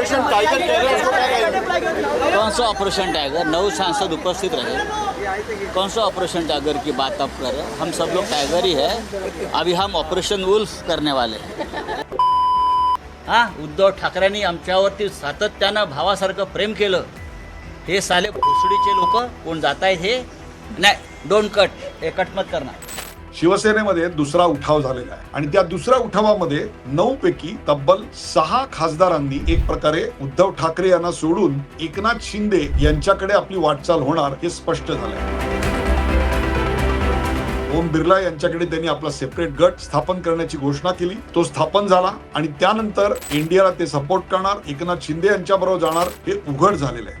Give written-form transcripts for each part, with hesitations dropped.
Operation tiger कह रहे हैं, उसको क्या कहेंगे? कौन सा ऑपरेशन टाइगर? 9 सांसद उपस्थित रहे। कौन सा ऑपरेशन टाइगर की बात आप कर रहे हैं? हम सब लोग टाइगर ही है। अभी हम ऑपरेशन वुल्फ करने वाले हैं। हां, उद्धव ठाकरेंनी आमच्यावरती सातत्यानं भावासारखं प्रेम केलं। हे साले भोसडीचे लोक कोण जात आहेत हे? नाही, डोंट कट, हे कट मत करणार। शिवसेनेमध्ये दुसरा उठाव झालेला आहे आणि त्या दुसऱ्या उठावामध्ये 9 पैकी तब्बल 6 खासदारांनी एक प्रकारे उद्धव ठाकरे यांना सोडून एकनाथ शिंदे यांच्याकडे आपली वाटचाल होणार हे स्पष्ट झालंय। ओम बिर्ला यांच्याकडे त्यांनी आपला सेपरेट गट स्थापन करण्याची घोषणा केली। तो स्थापन झाला आणि त्यानंतर इंडियाला ते सपोर्ट करणार, एकनाथ शिंदे यांच्याबरोबर जाणार हे उघड झालेलं आहे।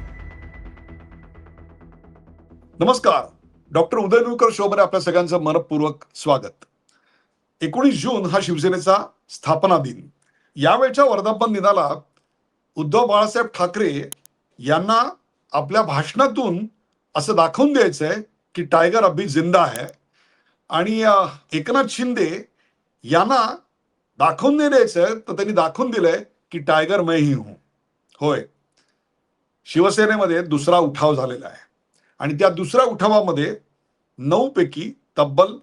नमस्कार, डॉक्टर उदय नुरकर शो मध्ये आपल्या सगळ्यांचं मनपूर्वक स्वागत। 19 जून हा शिवसेनेचा स्थापना दिन। यावेळच्या वर्धापन दिनाला उद्धव बाळासाहेब ठाकरे यांना आपल्या भाषणातून असं दाखवून द्यायचंय की टायगर अभी जिंदा है आणि एकनाथ शिंदे यांना दाखवून नाही द्यायचं तर त्यांनी दाखवून दिलंय की टायगर मैं ही हूं। होय, शिवसेनेमध्ये दुसरा उठाव झालेला आहे आणि त्या दुसऱ्या उठावामध्ये 9 पैकी तब्बल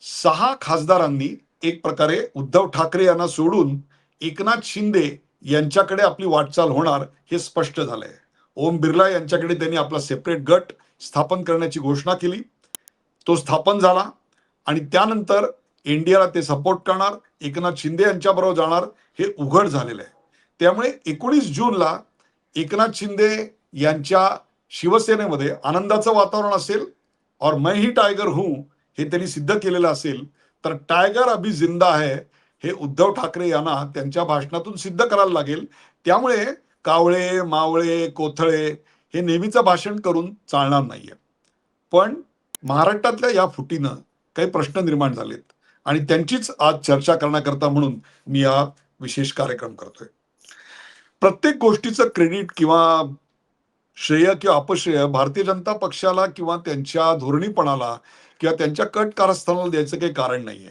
6 खासदारांनी एक प्रकारे उद्धव ठाकरे यांना सोडून एकनाथ शिंदे यांच्याकडे आपली वाटचाल होणार हे स्पष्ट झालंय। ओम बिर्ला यांच्याकडे त्यांनी आपला सेपरेट गट स्थापन करण्याची घोषणा केली। तो स्थापन झाला आणि त्यानंतर इंडियाला ते सपोर्ट करणार, एकनाथ शिंदे यांच्याबरोबर जाणार हे उघड झालेलं आहे। त्यामुळे 19 जूनला एकनाथ शिंदे यांच्या शिवसेनेमध्ये आनंदाचं वातावरण असेल और मैं ही टायगर हूं हे त्यांनी सिद्ध केलेलं असेल तर टायगर अभी जिंदा है हे उद्धव ठाकरे यांना त्यांच्या भाषणातून सिद्ध करायला लागेल। त्यामुळे कावळे मावळे कोथळे हे नेहमीचं भाषण करून चालणार नाहीये। पण महाराष्ट्रातल्या या फुटीनं काही प्रश्न निर्माण झालेत आणि त्यांचीच आज चर्चा करण्याकरता म्हणून मी हा विशेष कार्यक्रम करतोय। प्रत्येक गोष्टीचं क्रेडिट किंवा श्रेय किंवा अपश्रेय भारतीय जनता पक्षाला किंवा त्यांच्या धोरणीपणाला किंवा त्यांच्या कट कारस्थानाला द्यायचं काही कारण नाहीये।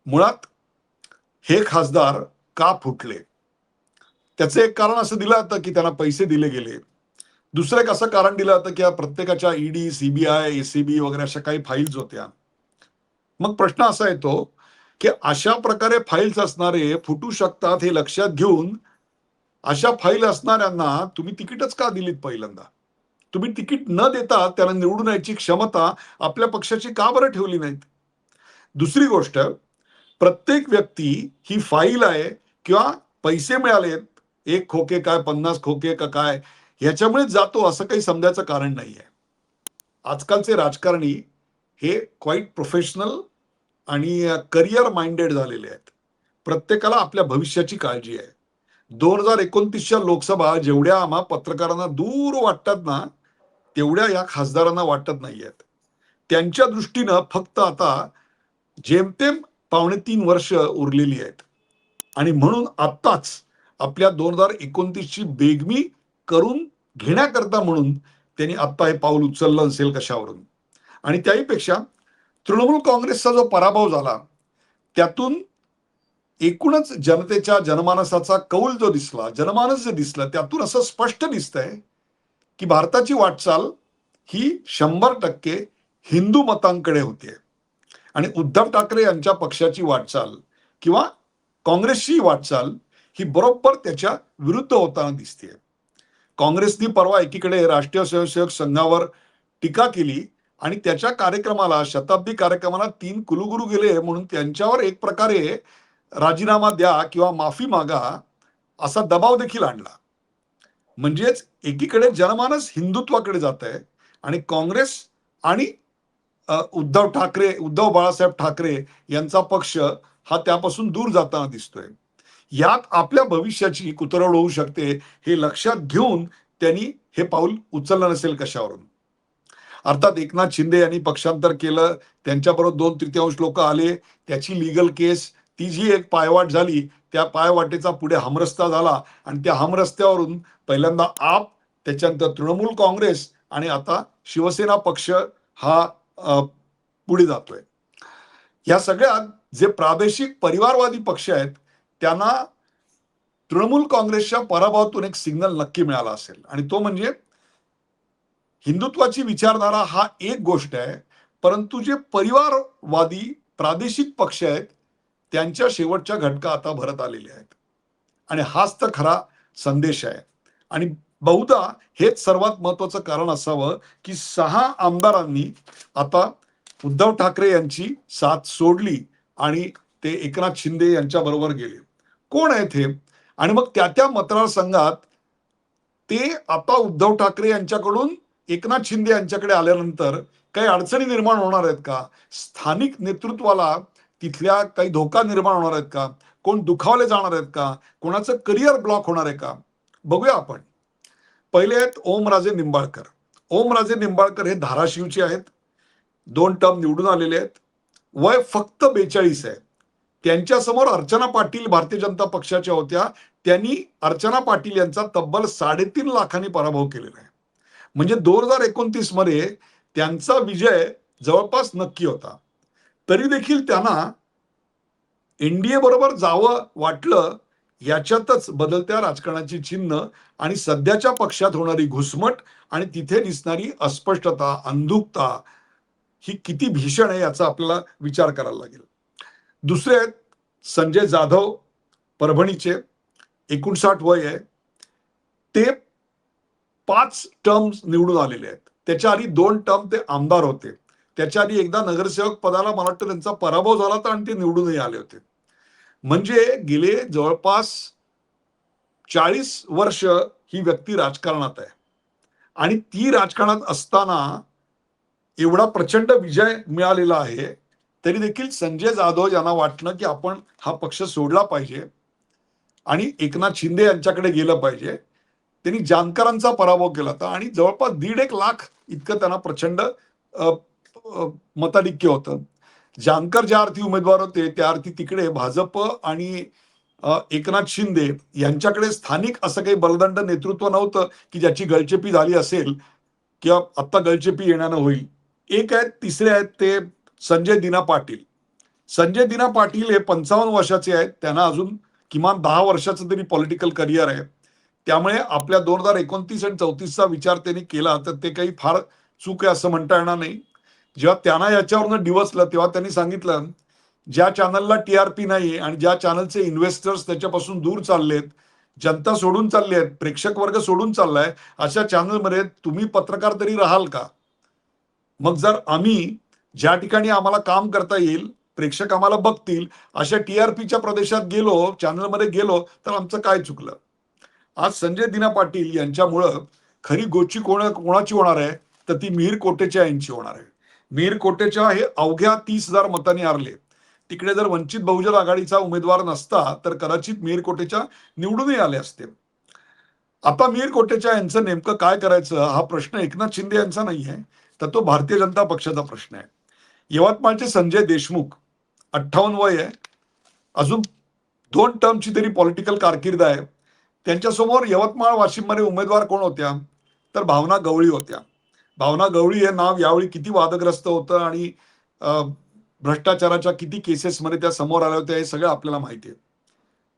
मुळात हे खासदार का फुटले त्याचं एक कारण असं दिलं जातं की त्यांना पैसे दिले गेले। दुसरं एक असं कारण दिलं जातं की प्रत्येकाच्या ईडी, सीबीआय, एसीबी वगैरे अशा काही फाईल्स होत्या। मग प्रश्न असा येतो की अशा प्रकारे फाईल्स असणारे फुटू शकतात हे लक्षात घेऊन अशा फाईल असणाऱ्यांना तुम्ही तिकीटच का दिलीत? पहिल्यांदा तुम्ही तिकीट न देता त्यांना निवडून यायची क्षमता आपल्या पक्षाची का बरं ठेवली नाहीत? दुसरी गोष्ट, प्रत्येक व्यक्ती ही फाईल आहे किंवा पैसे मिळालेत, 1 खोके काय 50 खोके का काय ह्याच्यामुळे जातो असं काही समजायचं कारण नाहीये। आजकालचे राजकारणी हे क्वाईट प्रोफेशनल आणि करिअर माइंडेड झालेले आहेत। प्रत्येकाला आपल्या भविष्याची काळजी आहे। 2029च्या लोकसभा जेवढ्या आम्हा पत्रकारांना दूर वाटतात ना तेवढ्या या खासदारांना वाटत नाहीयेत। त्यांच्या दृष्टीनं फक्त आता जेमतेम 2.5 वर्ष उरलेली आहेत आणि म्हणून आत्ताच आपल्या 2029ची बेगमी करून घेण्याकरता म्हणून त्यांनी आत्ता हे पाऊल उचललं असेल कशावरून। आणि त्याहीपेक्षा तृणमूल काँग्रेसचा जो पराभव झाला त्यातून एकूणच जनतेच्या जनमानसाचा कौल जो दिसला, जनमानस जे दिसलं त्यातून असं स्पष्ट दिसतंय की भारताची वाटचाल ही 100% हिंदू मतांकडे होते आणि उद्धव ठाकरे यांच्या पक्षाची वाटचाल किंवा काँग्रेसची वाटचाल ही बरोबर त्याच्या विरुद्ध होताना दिसते। काँग्रेसनी परवा एकीकडे राष्ट्रीय स्वयंसेवक संघावर टीका केली आणि त्याच्या कार्यक्रमाला, शताब्दी कार्यक्रमाला 3 कुलगुरू गेले म्हणून त्यांच्यावर एक प्रकारे राजीनामा द्या किंवा माफी मागा असा दबाव देखील आणला। म्हणजेच एकीकडे जनमानस हिंदुत्वाकडे जात आहे आणि काँग्रेस आणि उद्धव बाळासाहेब ठाकरे यांचा पक्ष हा त्यापासून दूर जाताना दिसतोय। यात आपल्या भविष्याची कुतरवड होऊ शकते हे लक्षात घेऊन त्यांनी हे पाऊल उचललं नसेल कशावरून। अर्थात एकनाथ शिंदे यांनी पक्षांतर केलं, त्यांच्याबरोबर 2/3 लोक आले, त्याची लीगल केस, ती जी एक पायवाट झाली त्या पायवाटेचा पुढे हमरस्ता झाला आणि त्या हमरस्त्यावरून पहिल्यांदा आप, त्याच्यानंतर तृणमूल काँग्रेस आणि आता शिवसेना पक्ष हा पुढे जातोय। या सगळ्यात जे प्रादेशिक परिवारवादी पक्ष आहेत त्यांना तृणमूल काँग्रेसच्या पराभवातून एक सिग्नल नक्की मिळाला असेल, आणि तो म्हणजे हिंदुत्वाची विचारधारा हा एक गोष्ट आहे, परंतु जे परिवारवादी प्रादेशिक पक्ष आहेत त्यांच्या शेवटच्या घटका आता भरत आलेल्या आहेत, आणि हाच तर खरा संदेश आहे. आणि बहुधा हेच सर्वात महत्वाचं कारण असावं की 6 आमदारांनी आता उद्धव ठाकरे यांची साथ सोडली आणि ते एकनाथ शिंदे यांच्या बरोबर गेले. कोण आहेत हे? आणि मग त्या मतदारसंघात ते आता उद्धव ठाकरे यांच्याकडून एकनाथ शिंदे यांच्याकडे आल्यानंतर काही अडचणी निर्माण होणार आहेत का? स्थानिक नेतृत्वाला तिथल्या काही धोका निर्माण होणार आहेत का? कोण दुखावले जाणार आहेत का? कोणाचं करिअर ब्लॉक होणार आहे का? बघूया आपण. पहिले आहेत ओमराजे निंबाळकर. ओमराजे निंबाळकर हे धाराशिवचे आहेत, 2 टर्म निवडून आलेले आहेत, वय फक्त 42 आहे. त्यांच्यासमोर अर्चना पाटील भारतीय जनता पक्षाच्या होत्या, त्यांनी अर्चना पाटील यांचा तब्बल 3.5 लाखांनी पराभव केलेला आहे. म्हणजे 2029 मध्ये त्यांचा विजय जवळपास नक्की होता. तरी देखील त्यांना एनडीए बरोबर जावं वाटलं. याच्यातच बदलत्या राजकारणाची चिन्ह आणि सध्याच्या पक्षात होणारी घुसमट आणि तिथे दिसणारी अस्पष्टता, अंधुकता ही किती भीषण आहे याचा आपल्याला विचार करायला लागेल. दुसरे आहेत संजय जाधव, परभणीचे, 59 वय आहे. ते 5 टर्म्स निवडून आलेले आहेत. त्याच्या आधी 2 टर्म ते आमदार होते. त्याच्या आधी एकदा नगरसेवक पदाला मला वाटतं त्यांचा पराभव झाला होता आणि ते निवडूनही आले होते. म्हणजे गेले जवळपास 40 वर्ष ही व्यक्ती राजकारणात आहे, आणि ती राजकारणात असताना एवढा प्रचंड विजय मिळालेला आहे. तरी देखील संजय जाधव यांना वाटलं की आपण हा पक्ष सोडला पाहिजे आणि एकनाथ शिंदे यांच्याकडे गेलं पाहिजे. त्यांनी जानकरांचा पराभव केला होता आणि जवळपास 1.5 लाख इतकं त्यांना प्रचंड मताधिक्य होतं. जानकर ज्या अर्थी उमेदवार होते त्या अर्थी तिकडे भाजप आणि एकनाथ शिंदे यांच्याकडे स्थानिक असं काही बलदंड नेतृत्व नव्हतं की ज्याची गळचेपी झाली असेल किंवा आत्ता गळचेपी येण्यानं होईल. एक आहेत, तिसरे आहेत ते संजय दिना पाटील. संजय दिना पाटील हे 55 वर्षाचे आहेत. त्यांना अजून किमान 10 वर्षाचं तरी पॉलिटिकल करिअर आहे. त्यामुळे आपल्या 2029 आणि 34चा विचार त्यांनी केला तर ते काही फार चूक आहे असं म्हणता येणार नाही. जेव्हा त्यांना याच्यावरनं डिवचलं तेव्हा त्यांनी सांगितलं, ज्या चॅनलला टीआरपी नाही आणि ज्या चॅनलचे इन्व्हेस्टर्स त्याच्यापासून दूर चाललेत, जनता सोडून चालली आहेत, प्रेक्षक वर्ग सोडून चाललाय, अशा चॅनलमध्ये तुम्ही पत्रकार तरी राहाल का? मग जर आम्ही ज्या ठिकाणी आम्हाला काम करता येईल, प्रेक्षक आम्हाला बघतील, अशा टीआरपीच्या प्रदेशात गेलो, चॅनलमध्ये गेलो तर आमचं काय चुकलं? आज संजय दिना पाटील यांच्यामुळं खरी गोची कोणाची होणार आहे तर ती मिहीर कोटेचा यांची होणार आहे. मिहीर कोटेचा हे अवघ्या 30,000 मतांनी हारले. तिकडे जर वंचित बहुजन आघाडीचा उमेदवार नसता तर कदाचित मिहीर कोटेचा निवडूनही आले असते. आता मिहीर कोटेचा यांचं नेमकं काय करायचं हा प्रश्न एकनाथ शिंदे यांचा नाही आहे, तर तो भारतीय जनता पक्षाचा प्रश्न आहे. यवतमाळचे संजय देशमुख, 58 वय आहे, अजून 2 टर्मची तरी पॉलिटिकल कारकीर्द आहे. त्यांच्यासमोर यवतमाळ वाशिममध्ये उमेदवार कोण होत्या तर भावना गवळी होत्या. भावना गवळी हे नाव यावेळी किती वादग्रस्त होतं आणि भ्रष्टाचाराच्या किती केसेसमध्ये त्या समोर आल्या होत्या हे सगळं आपल्याला माहिती आहे.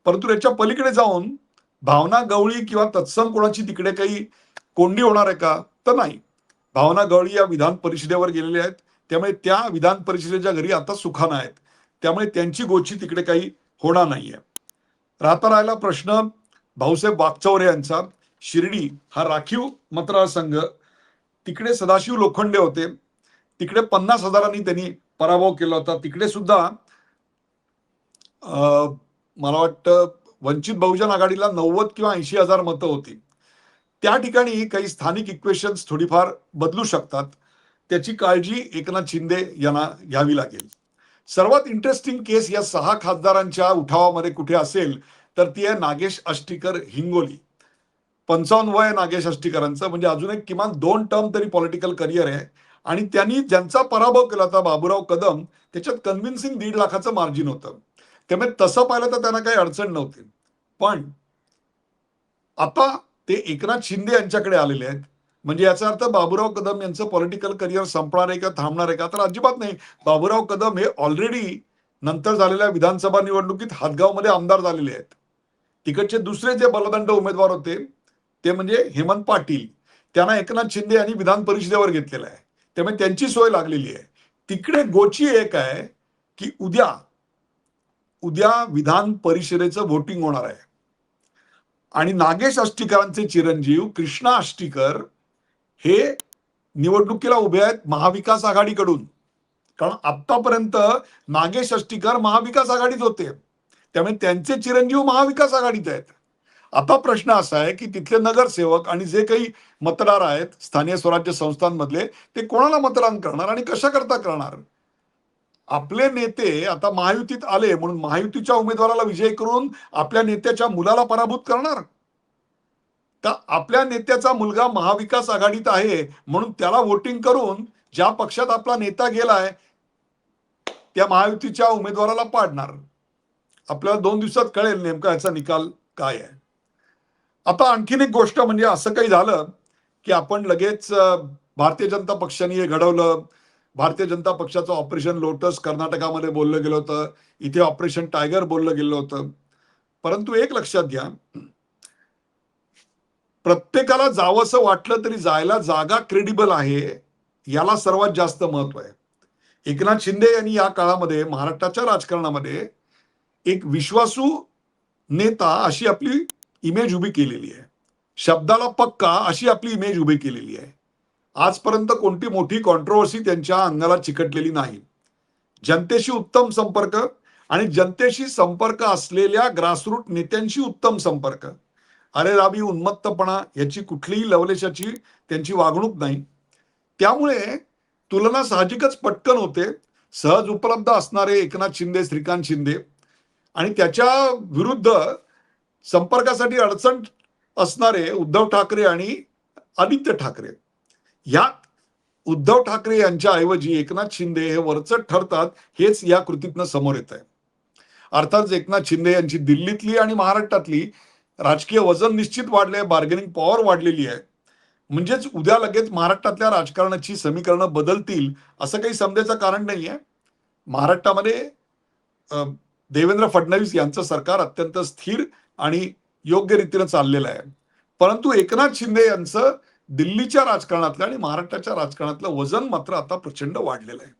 परंतु याच्या पलीकडे जाऊन भावना गवळी किंवा तत्सम कोणाची तिकडे काही कोंडी होणार आहे का तर नाही. भावना गवळी या विधान परिषदेवर गेलेल्या आहेत, त्यामुळे त्या विधान परिषदेच्या घरी आता सुखानं आहेत, त्यामुळे त्यांची गोची तिकडे काही होणार नाहीये. राहिला प्रश्न भाऊसाहेब वागचौरे यांचा. शिर्डी हा राखीव मतदारसंघ, तिकडे सदाशिव लोखंडे होते, तिकडे 50,000 त्यांनी पराभव केला होता. तिकडे सुद्धा मला वाटतं वंचित बहुजन आघाडीला 90 किंवा 80,000 मतं होती. त्या ठिकाणी काही स्थानिक इक्वेशन्स थोडीफार बदलू शकतात, त्याची काळजी एकनाथ शिंदे यांना घ्यावी लागेल. सर्वात इंटरेस्टिंग केस या 6 खासदारांच्या उठावामध्ये कुठे असेल तर ती आहे नागेश आष्टीकर, हिंगोली. 55 वय नागेश आष्टीकरांचं, म्हणजे अजून एक किमान 2 टर्म तरी पॉलिटिकल करिअर आहे. आणि त्यांनी ज्यांचा पराभव केला होता बाबूराव कदम, त्याच्यात कन्व्हिन्सिंग 1.5 लाखाचं मार्जिन होतं. त्यामुळे तसं पाहिलं तर त्यांना काही अडचण नव्हती. पण आता ते एकनाथ शिंदे यांच्याकडे आलेले आहेत, म्हणजे याचा अर्थ बाबूराव कदम यांचं पॉलिटिकल करिअर संपणार आहे का थांबणार आहे का तर अजिबात नाही. बाबूराव कदम हे ऑलरेडी नंतर झालेल्या विधानसभा निवडणुकीत हातगावमध्ये आमदार झालेले आहेत. तिकडचे दुसरे जे बलदंड उमेदवार होते ते म्हणजे हेमंत पाटील, त्यांना एकनाथ शिंदे यांनी विधान परिषदेवर घेतलेलं आहे, त्यामुळे त्यांची सोय लागलेली आहे. तिकडे गोची एक आहे की उद्या विधान परिषदेचं व्होटिंग होणार आहे आणि नागेश आष्टीकरांचे चिरंजीव कृष्णा आष्टीकर हे निवडणुकीला उभे आहेत महाविकास आघाडीकडून. कारण आतापर्यंत नागेश आष्टीकर महाविकास आघाडीत होते, त्यामुळे त्यांचे चिरंजीव महाविकास आघाडीत आहेत. आता प्रश्न असा आहे की तिथले नगरसेवक आणि जे काही मतदार आहेत स्थानिक स्वराज्य संस्थांमधले ते कोणाला मतदान करणार आणि कशा करता करणार. आपले नेते आता महायुतीत आले म्हणून महायुतीच्या उमेदवाराला विजय करून आपल्या नेत्याच्या मुलाला पराभूत करणार का आपल्या नेत्याचा मुलगा महाविकास आघाडीत आहे म्हणून त्याला वोटिंग करून ज्या पक्षात आपला नेता गेलाय त्या महायुतीच्या उमेदवाराला पाडणार. आपल्याला 2 दिवसात कळेल नेमका याचा निकाल काय आहे. आता आणखीन एक गोष्ट म्हणजे असं काही झालं की आपण लगेच भारतीय जनता पक्षाने हे घडवलं. भारतीय जनता पक्षाचं ऑपरेशन लोटस कर्नाटकामध्ये बोललं गेलं होतं, इथे ऑपरेशन टायगर बोललं गेलं होतं. परंतु एक लक्षात घ्या, प्रत्येकाला जावंसं वाटलं तरी जायला जागा क्रेडिबल आहे याला सर्वात जास्त महत्व आहे. एकनाथ शिंदे यांनी या काळामध्ये महाराष्ट्राच्या राजकारणामध्ये एक विश्वासू नेता अशी आपली इमेज उभी केलेली आहे, शब्दाला पक्का अशी आपली इमेज उभी केलेली आहे. आजपर्यंत कोणती मोठी कॉन्ट्रोवर्सी त्यांच्या अंगाला चिकटलेली नाही. जनतेशी उत्तम संपर्क आणि जनतेशी संपर्क असलेल्या ग्रासरूट नेत्यांशी उत्तम संपर्क, अरे राबी उन्मत्तपणा याची कुठलीही लवलेशाची त्यांची वागणूक नाही. त्यामुळे तुलना साहजिकच पटकन होते. सहज उपलब्ध असणारे एकनाथ शिंदे, श्रीकांत शिंदे आणि त्याच्या विरुद्ध संपर्कासाठी अडचण असणारे उद्धव ठाकरे आणि आदित्य ठाकरे. यात उद्धव ठाकरे यांच्या ऐवजी एकनाथ शिंदे हे वरचढ ठरतात हेच या कृतीतनं समोर येत आहे. अर्थात एकनाथ शिंदे यांची दिल्लीतली आणि महाराष्ट्रातली राजकीय वजन निश्चित वाढले, बार्गेनिंग पॉवर वाढलेली आहे. म्हणजेच उद्या लगेच महाराष्ट्रातल्या राजकारणाची समीकरणं बदलतील असं काही समजायचं कारण नाहीये. महाराष्ट्रामध्ये देवेंद्र फडणवीस यांचं सरकार अत्यंत स्थिर आणि योग्य रीतीने चाललेलं आहे. परंतु एकनाथ शिंदे यांचं दिल्लीच्या राजकारणातलं आणि महाराष्ट्राच्या राजकारणातलं वजन मात्र आता प्रचंड वाढलेलं आहे.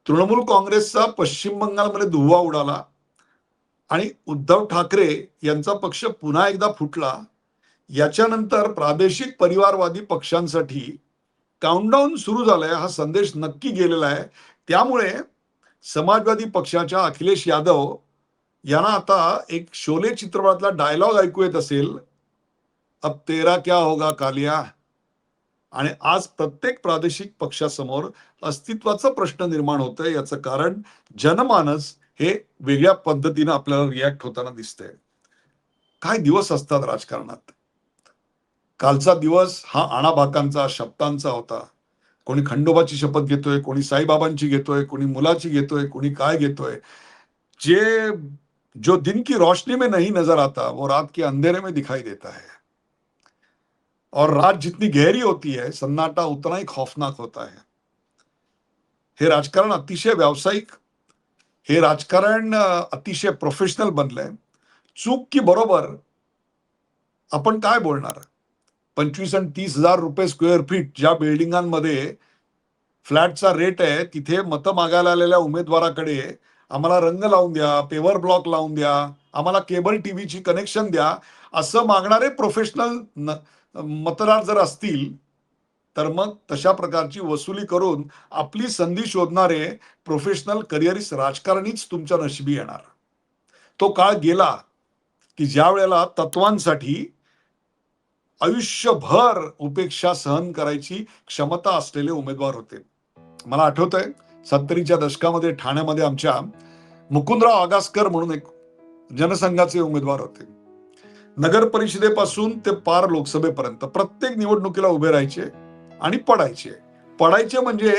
तृणमूल काँग्रेसचा पश्चिम बंगालमध्ये धुव्वा उडाला आणि उद्धव ठाकरे यांचा पक्ष पुन्हा एकदा फुटला. याच्यानंतर प्रादेशिक परिवारवादी पक्षांसाठी काउंटडाऊन सुरू झालाय हा संदेश नक्की गेलेला आहे. त्यामुळे समाजवादी पक्षाच्या अखिलेश यादव यांना आता एक शोले चित्रपटातला डायलॉग ऐकू येत असेल, अब तेरा क्या होगा कालिया. आणि आज प्रत्येक प्रादेशिक पक्षासमोर अस्तित्वाचा प्रश्न निर्माण होतोय. याचं कारण जनमानस हे वेगळ्या पद्धतीने आपल्याला रिॲक्ट होताना दिसतंय. काय दिवस असतात राजकारणात. कालचा दिवस हा आणाभाकांचा, शब्दांचा होता. कोणी खंडोबाची शपथ घेतोय, कोणी साईबाबांची घेतोय, कोणी मुलाची घेतोय, कोणी काय घेतोय. जो दिन की रोशनी में नहीं नजर आता वो रात के अंधेरे में दिखाई देता है. और रात जितनी गहरी होती है सन्नाटा उतना ही खौफनाक होता है. हे राजकारण अतिशय व्यावसायिक, हे राजकारण अतिशय प्रोफेशनल बनलंय. चूक की बरोबर आपण काय बोलणार. 25 आणि 30 हजार रुपये स्क्वेअर फीट ज्या बिल्डिंगांमध्ये फ्लॅटचा रेट आहे तिथे मतं मागायला आलेल्या उमेदवाराकडे आम्हाला रंग लावून द्या, पेवर ब्लॉक लावून द्या, आम्हाला केबल टीव्हीची कनेक्शन द्या असं मागणारे प्रोफेशनल मतदार जर असतील तर मग तशा प्रकारची वसुली करून आपली संधी शोधणारे प्रोफेशनल करिअरिस्ट राजकारणीच तुमच्या नशिबी येणार. तो काळ गेला की ज्या वेळेला तत्वांसाठी आयुष्यभर उपेक्षा सहन करायची क्षमता असलेले उमेदवार होते. मला आठवतंय 70च्या दशकामध्ये ठाण्यामध्ये आमच्या मुकुंदराव आगासकर म्हणून एक जनसंघाचे उमेदवार होते. नगर परिषदेपासून ते पार लोकसभेपर्यंत प्रत्येक निवडणुकीला उभे राहायचे आणि पडायचे म्हणजे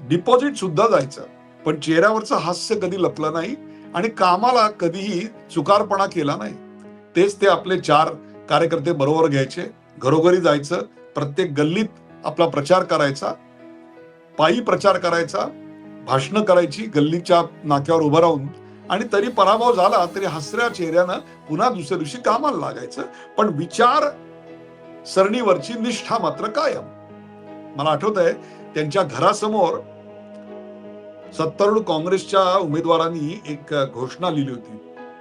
डिपॉझिट सुद्धा जायचं, पण चेहऱ्यावरचं हास्य कधी लपलं नाही आणि कामाला कधीही चुकारपणा केला नाही. तेच ते आपले 4 कार्यकर्ते बरोबर घ्यायचे, घरोघरी जायचं, प्रत्येक गल्लीत आपला प्रचार करायचा, पायी प्रचार करायचा, भाषणं करायची, गल्लीच्या नाक्यावर उभं राहून आणि तरी पराभव झाला तरी हसऱ्या चेहऱ्यानं पुन्हा दुसऱ्या दिवशी कामाला लागायचं. पण विचार सरणीवरची निष्ठा मात्र कायम. मला आठवत आहे त्यांच्या घरासमोर सत्तारूढ काँग्रेसच्या उमेदवारांनी एक घोषणा लिहिली होती.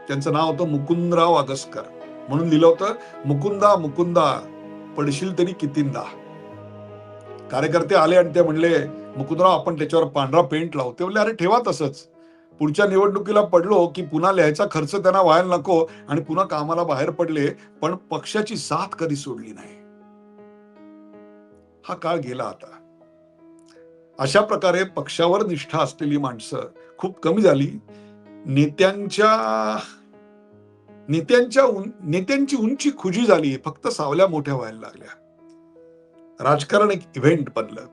त्यांचं नाव होतं मुकुंदराव अगसकर. म्हणून लिहिलं होतं, मुकुंदा मुकुंदा पडशील तरी कितींदा. कार्यकर्ते आले आणि ते म्हणले, मुकुंदराव आपण त्याच्यावर पांढरा पेंट लावू. ते म्हणले, अरे ठेवा तसंच, पुढच्या निवडणुकीला पडलो की पुन्हा लिहायचा खर्च त्यांना व्हायला नको, आणि पुन्हा कामाला बाहेर पडले. पण पक्षाची साथ कधी सोडली नाही. हा काळ गेला आता. अशा प्रकारे पक्षावर निष्ठा असलेली माणसं खूप कमी झाली. नेत्यांची उंची खुजी झाली, फक्त सावल्या मोठ्या व्हायला लागल्या. राजकारण एक इव्हेंट बनलं.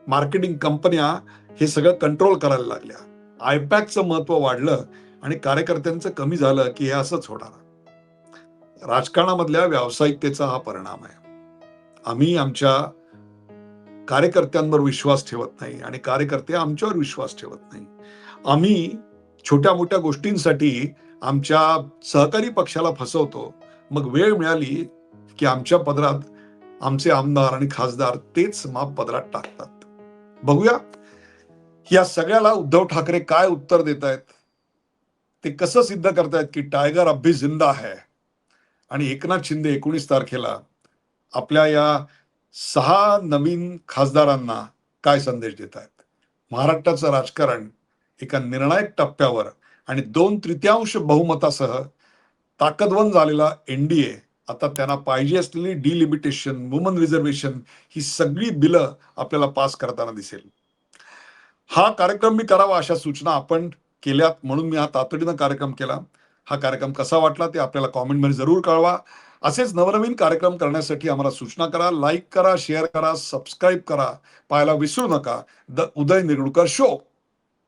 मार्केटिंग कंपन्या हे सगळं कंट्रोल करायला लागल्या. आयपॅकचं महत्व वाढलं आणि कार्यकर्त्यांचं कमी झालं की हे असंच होणार. राजकारणामधल्या व्यावसायिकतेचा हा परिणाम आहे. आम्ही आमच्या कार्यकर्त्यांवर विश्वास ठेवत नाही आणि कार्यकर्ते आमच्यावर विश्वास ठेवत नाही. आम्ही छोट्या मोठ्या गोष्टींसाठी आमच्या सहकारी पक्षाला फसवतो. मग वेळ मिळाली की आमच्या पदरात आमचे आमदार आणि खासदार तेच माप पदरात टाकतात. बघूया या सगळ्याला उद्धव ठाकरे काय उत्तर देत आहेत, ते कसं सिद्ध करतायत की टायगर अब भी जिंदा है. आणि एकनाथ शिंदे 19 तारखेला आपल्या या 6 नवीन खासदारांना काय संदेश देत आहेत. महाराष्ट्राचं राजकारण एका निर्णायक टप्प्यावर आणि 2/3 बहुमतासह ताकदवन झालेला एनडीए आता त्यांना पाहिजे असलेली डिलिमिटेशन, वुमन रिझर्वेशन ही सगळी बिलं आपल्याला पास करताना दिसेल. हा कार्यक्रम मी करावा अशा सूचना आपण केल्यात, म्हणून मी हा तातडीनं कार्यक्रम केला. हा कार्यक्रम कसा वाटला ते आपल्याला कॉमेंटमध्ये जरूर कळवा. असेच नवनवीन कार्यक्रम करण्यासाठी आम्हाला सूचना करा, लाईक करा, शेअर करा, सबस्क्राईब करा. पाहायला विसरू नका द उदय निरगुडकर शो.